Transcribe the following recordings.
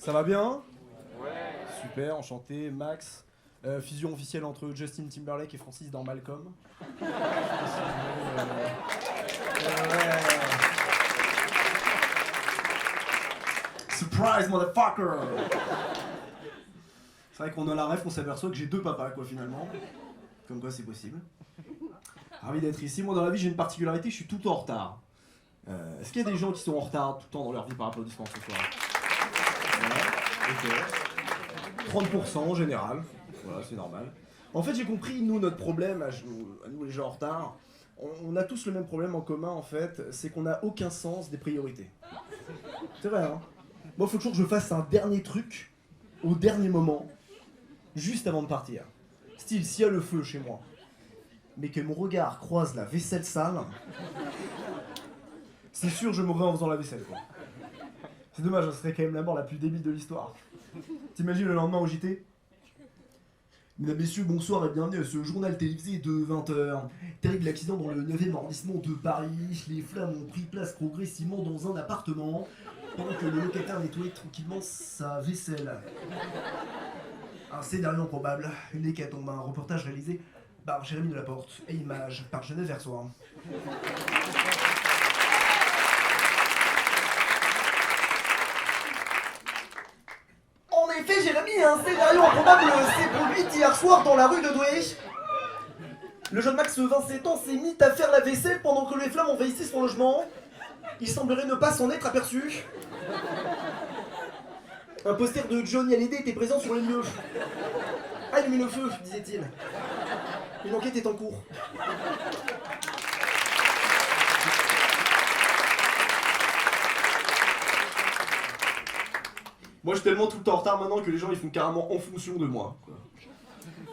Ça va bien? Ouais. Super, enchanté, Max. Fusion officielle entre Justin Timberlake et Francis dans Malcolm. Ouais. Surprise, motherfucker! C'est vrai qu'on a la ref, on s'aperçoit que j'ai deux papas, quoi, finalement. Comme quoi, c'est possible. Ravi d'être ici. Moi, dans la vie, j'ai une particularité, je suis tout le temps en retard. Est-ce qu'il y a des gens qui sont en retard tout le temps dans leur vie par applaudissement ce soir? Ouais, ok. 30% en général. Voilà, c'est normal. En fait, j'ai compris, nous, notre problème, à nous les gens en retard, on a tous le même problème en commun, en fait, c'est qu'on n'a aucun sens des priorités. C'est vrai, hein? Moi, il faut toujours que je fasse un dernier truc, au dernier moment, juste avant de partir. Style, s'il y a le feu chez moi, mais que mon regard croise la vaisselle sale, c'est sûr, je mourrai en faisant la vaisselle, quoi. C'est dommage, ça serait quand même la mort la plus débile de l'histoire. T'imagines le lendemain au JT? Mesdames, messieurs, bonsoir et bienvenue à ce journal télévisé de 20h. Terrible accident dans le 9e arrondissement de Paris. Les flammes ont pris place progressivement dans un appartement pendant que le locataire nettoyait tranquillement sa vaisselle. Un scénario improbable, une hécatombe, un reportage réalisé par Jérémy Delaporte et images par Genève Versoix. En effet, Jérémy, un scénario improbable s'est produit hier soir dans la rue de Douai. Le jeune Max, 27 ans, s'est mis à faire la vaisselle pendant que les flammes envahissaient son logement. Il semblerait ne pas s'en être aperçu. Un poster de Johnny Hallyday était présent sur les lieux. Allumez le feu, disait-il. Une enquête est en cours. Moi, je suis tellement tout le temps en retard maintenant que les gens ils font carrément en fonction de moi, quoi.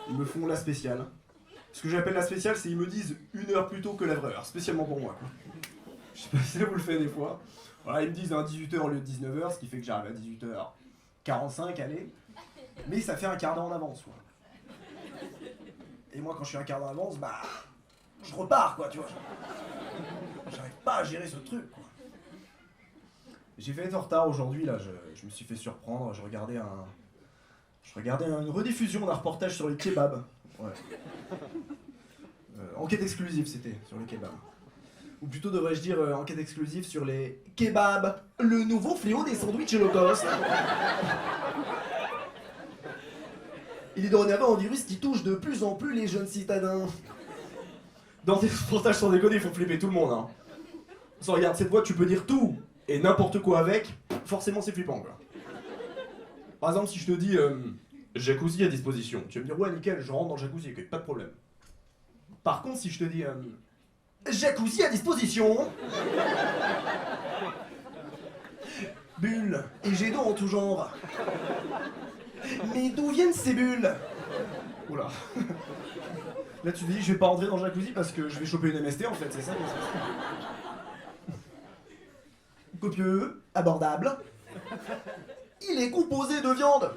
Ils me font la spéciale. Ce que j'appelle la spéciale, c'est ils me disent 1 heure plus tôt que la vraie heure, spécialement pour moi, quoi. Je sais pas si vous le faites des fois. Voilà, ils me disent 18h au lieu de 19h, ce qui fait que j'arrive à 18h45, allez. Mais ça fait un quart d'heure en avance, quoi. Et moi, quand je suis un quart d'heure en avance, bah, je repars, quoi, tu vois. J'arrive pas à gérer ce truc, quoi. J'ai fait être en retard aujourd'hui, là, je me suis fait surprendre, je regardais une rediffusion d'un reportage sur les kebabs. Ouais. Enquête exclusive, c'était, sur les kebabs. Ou plutôt devrais-je dire enquête exclusive sur les kebabs, le nouveau fléau des sandwichs low cost. Il est dorénavant un virus qui touche de plus en plus les jeunes citadins. Dans des reportages sans déconner, il faut flipper tout le monde, hein. Sans regarde cette voix, tu peux dire tout et n'importe quoi avec, forcément c'est flippant, quoi. Par exemple, si je te dis jacuzzi à disposition, tu vas me dire ouais nickel, je rentre dans le jacuzzi, ok, pas de problème. Par contre, si je te dis jacuzzi à disposition, bulles et jets d'eau en tout genre. Mais d'où viennent ces bulles? Oula. Là tu te dis je vais pas rentrer dans le jacuzzi parce que je vais choper une MST en fait, c'est ça? Copieux, abordable. Il est composé de viande,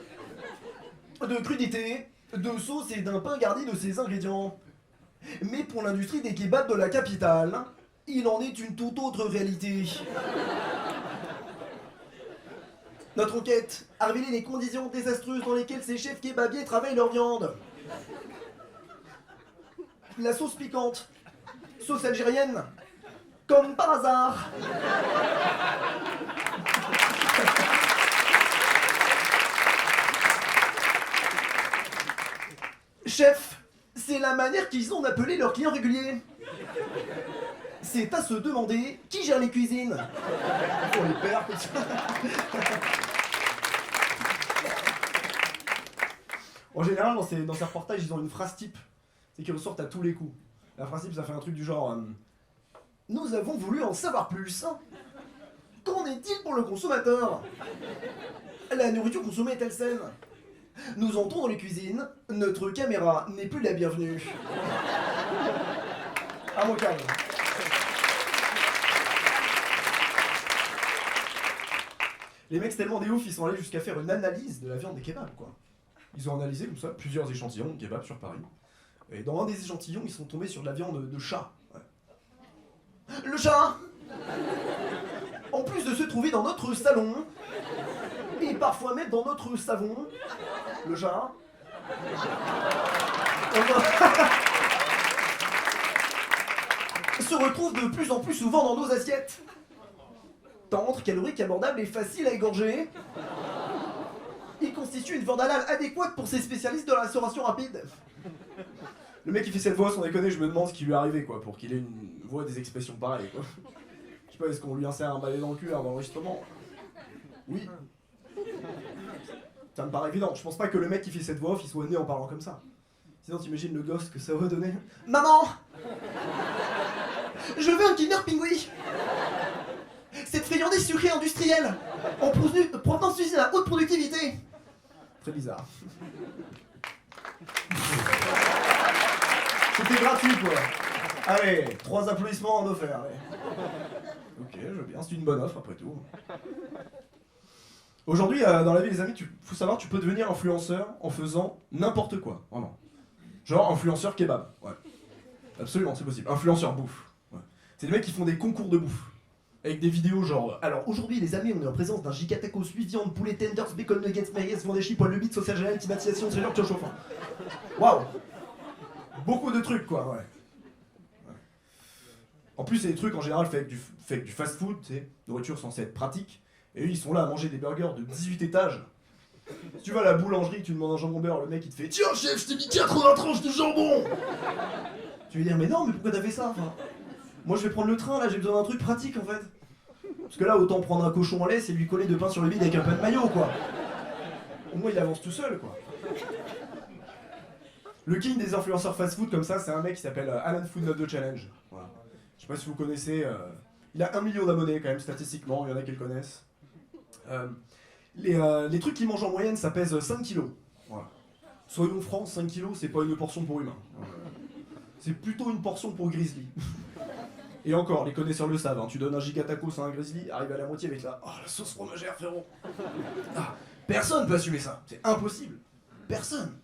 de crudité, de sauce et d'un pain garni de ses ingrédients. Mais pour l'industrie des kebabs de la capitale, il en est une toute autre réalité. Notre enquête a révélé les conditions désastreuses dans lesquelles ces chefs kebabiers travaillent leur viande. La sauce piquante, sauce algérienne, comme par hasard. Chef, c'est la manière qu'ils ont d'appeler leurs clients réguliers. C'est à se demander qui gère les cuisines. On les perd comme ça. En général, dans ces reportages, ils ont une phrase type. C'est qu'ils ressortent à tous les coups. La phrase type, ça fait un truc du genre nous avons voulu en savoir plus. Qu'en est-il pour le consommateur? La nourriture consommée est-elle saine? Nous entrons dans les cuisines, notre caméra n'est plus la bienvenue. À mon calme. Les mecs, c'est tellement des oufs, ils sont allés jusqu'à faire une analyse de la viande des kebabs, quoi. Ils ont analysé comme ça plusieurs échantillons de kebabs sur Paris. Et dans un des échantillons, ils sont tombés sur de la viande de chat. Ouais. Le chat, en plus de se trouver dans notre salon, et parfois même dans notre savon, le jar. Se retrouve de plus en plus souvent dans nos assiettes. Tendre, calorique, abordable et facile à égorger. Il constitue une viande halal adéquate pour ces spécialistes de la restauration rapide. Le mec qui fait cette voix, sans déconner, je me demande ce qui lui est arrivé quoi, pour qu'il ait une voix des expressions pareilles quoi. Je sais pas, est-ce qu'on lui insère un balai dans le cul avant l'enregistrement? Oui. Ça me paraît évident, je pense pas que le mec qui fait cette voix off, il soit né en parlant comme ça. Sinon t'imagines le gosse que ça va donner. Maman, je veux un Kinder Pingui. Cette friandise sucrée industrielle, en provenance d'usine à haute productivité. Très bizarre. C'était gratuit quoi. Allez, 3 applaudissements en offert. Allez. Ok, je veux bien, c'est une bonne offre après tout. Aujourd'hui, dans la vie les amis, faut savoir, tu peux devenir influenceur en faisant n'importe quoi, vraiment. Genre influenceur kebab, ouais. Absolument, c'est possible. Influenceur bouffe. Ouais. C'est des mecs qui font des concours de bouffe. Avec des vidéos genre... Alors aujourd'hui les amis, on est en présence d'un giga tacos, viande, poulet, tenders, bacon, nuggets, merguez, fondéchi, poil de bite, sausage à la climatisation, c'est genre chauffant. Waouh. Beaucoup de trucs quoi, ouais. En plus c'est des trucs en général faits avec du fast food, tu sais, nourriture censée être pratique. Et eux ils sont là à manger des burgers de 18 étages. Si tu vas à la boulangerie, tu demandes un jambon beurre, le mec il te fait tiens chef, je t'ai mis 80 tranches de jambon. Tu vas dire mais non, mais pourquoi t'as fait ça enfin, moi je vais prendre le train là, j'ai besoin d'un truc pratique en fait. Parce que là autant prendre un cochon en laisse et lui coller 2 pains sur le bide avec un peu de maillot quoi. Au moins il avance tout seul quoi. Le king des influenceurs fast food comme ça, c'est un mec qui s'appelle Alan Food Not The Challenge. Voilà. Je sais pas si vous connaissez, il a 1 million d'abonnés quand même statistiquement, il y en a qui le connaissent. Les trucs qu'il mange en moyenne ça pèse 5 kilos. Voilà. Soyons francs, 5 kilos c'est pas une portion pour humain. C'est plutôt une portion pour grizzly. Et encore, les connaisseurs le savent, hein. Tu donnes un giga tacos à un grizzly, arrive à la moitié avec la sauce fromagère frérot. Ah, personne peut assumer ça, c'est impossible. Personne.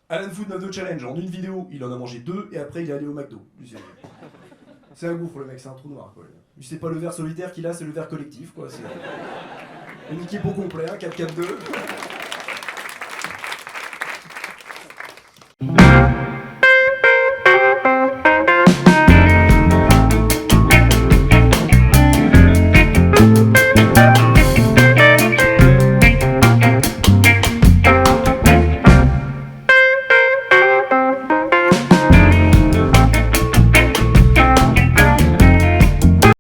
Alan Food Not The Challenge, en une vidéo, il en a mangé 2 et après il est allé au McDo. C'est un gouffre le mec, c'est un trou noir quoi. C'est pas le verre solitaire qu'il a, c'est le verre collectif quoi. C'est une équipe au complet, hein, 4-4-2.